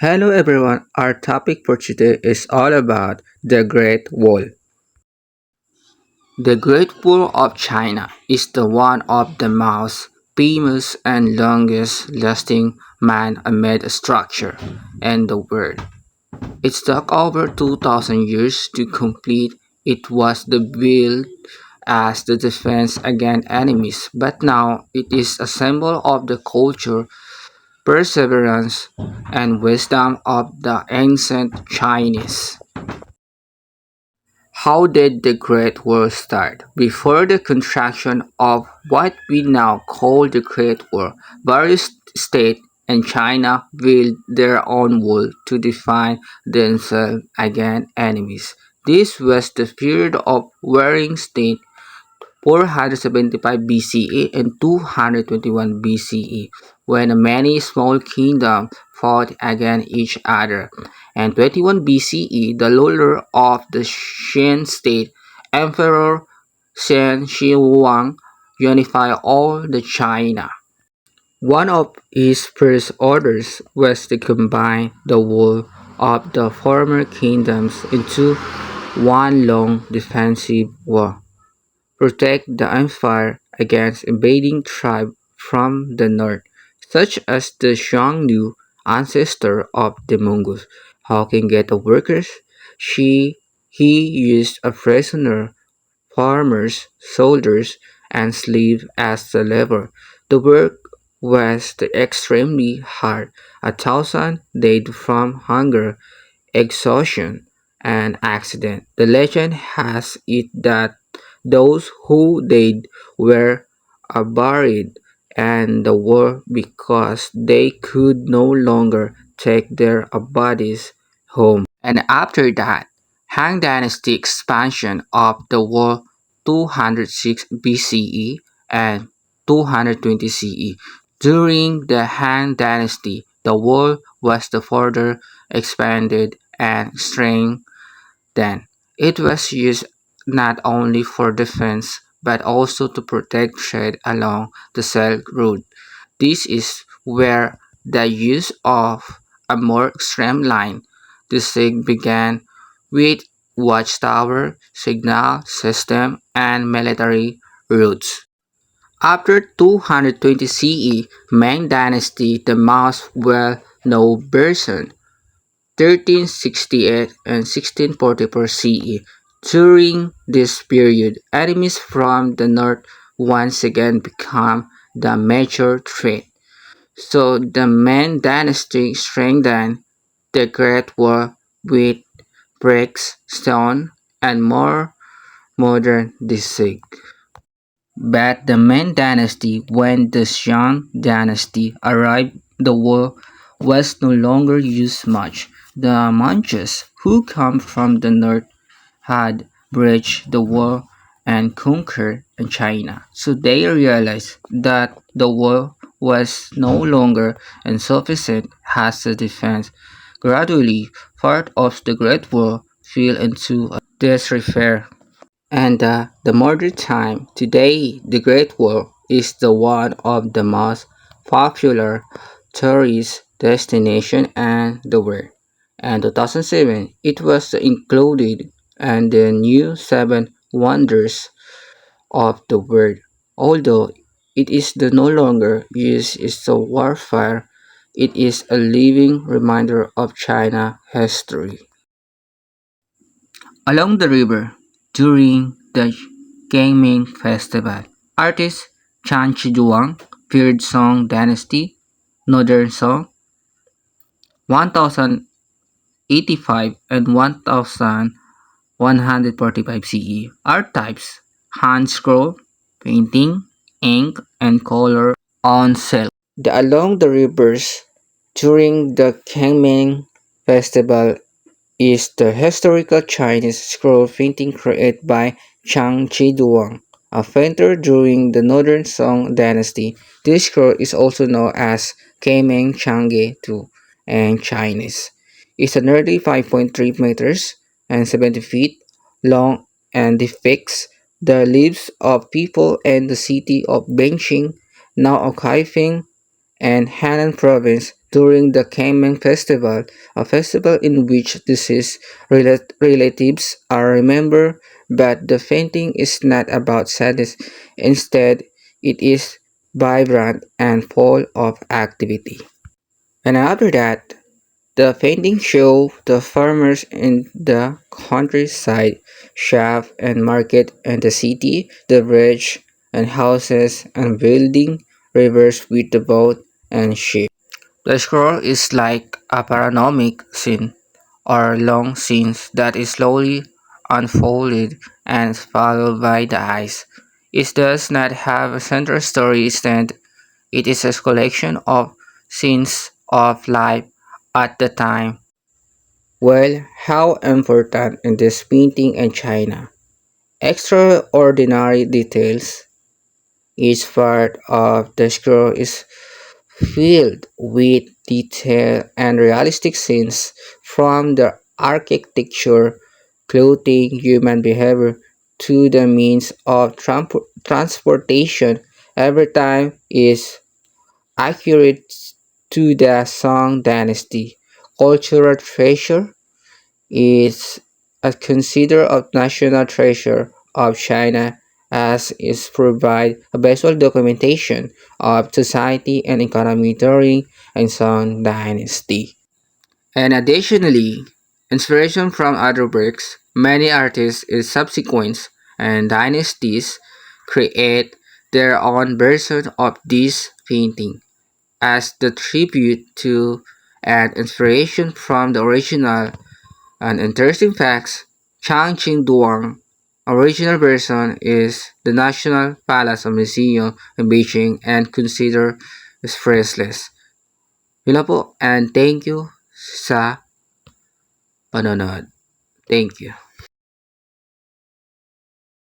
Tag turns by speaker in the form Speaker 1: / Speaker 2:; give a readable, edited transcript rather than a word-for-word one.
Speaker 1: Hello everyone, our topic for today is all about the Great Wall. The Great Wall of China is the one of the most famous and longest lasting man-made structure in the world. It took over 2000 years to complete. It was built as the defense against enemies, but now it is a symbol of the culture, perseverance, and wisdom of the ancient Chinese. How did the Great War start? Before the construction of what we now call the Great War, various states in China built their own wall to defend themselves against enemies. This was the period of warring states 475 BCE and 221 BCE, when many small kingdoms fought against each other. In 21 BCE, the ruler of the Shen state, Emperor Shen Shihuang, unified all the China. One of his first orders was to combine the whole of the former kingdoms into one long defensive wall protect the empire against invading tribes from the north, such as the Xiongnu, ancestor of the Mongols. How can get the workers? He used a prisoner, farmers, soldiers, and slaves as the labor. The work was extremely hard. 1,000 died from hunger, exhaustion, and accident. The legend has it that those who died were buried in the war because they could no longer take their bodies home. And after that, Han Dynasty expansion of the war 206 BCE and 220 CE. During the Han Dynasty, the wall was further expanded and strengthened. It was used not only for defense but also to protect trade along the Silk Road. This is where the use of a more streamlined design began, with watchtower, signal system, and military routes. After 220 CE, Ming Dynasty, the most well-known version, 1368 and 1644 CE. During this period, enemies from the north once again became the major threat. So the Ming Dynasty strengthened the Great Wall with bricks, stone, and more modern design. But the Ming Dynasty, when the Xian Dynasty arrived, the wall was no longer used much. The Manchus, who come from the north, had breached the wall and conquered China. So they realized that the wall was no longer insufficient as a defense. Gradually, part of the Great Wall fell into disrepair. And the modern time, today, the Great Wall is the one of the most popular tourist destination in the world. In 2007, it was included in the new Seven Wonders of the World. Although it is no longer used as a warfare, it is a living reminder of China history. Along the river, during the Qingming Festival, artist Chan Chiduang appeared Song Dynasty, Northern Song, 1085 and 1145 CE. Art types: hand scroll, painting, ink, and color on silk. Along the rivers, during the Qingming Festival, is the historical Chinese scroll painting created by Chang Chiduang, a painter during the Northern Song dynasty. This scroll is also known as Keiming Changge Tu in Chinese. It's nearly 5.3 meters and 70 feet long and depicts the lives of people in the city of Beijing, now occupying and Henan province during the Kameng festival, a festival in which deceased relatives are remembered, but the painting is not about sadness. Instead, it is vibrant and full of activity. And after that, the painting show the farmers in the countryside, shop and market and the city, the bridge and houses and building, rivers with the boat and ship. The scroll is like a panoramic scene or long scenes that is slowly unfolded and followed by the eyes. It does not have a central story instead. It is a collection of scenes of life at the time. Well, how important in this painting in China? Extraordinary details. Each part of the scroll is filled with detail and realistic scenes from the architecture, clothing, human behavior to the means of transportation. Every time is accurate to the Song dynasty. Cultural treasure is considered a national treasure of China as it provides a visual documentation of society and economy during the Song dynasty. And additionally, inspiration from other works, many artists in subsequent and dynasties create their own version of this painting as the tribute to and inspiration from the original. An interesting fact, Changqing Duang original version is the National Palace Museum in Beijing and considered priceless. Yun lang po and thank you sa panonood. Thank you.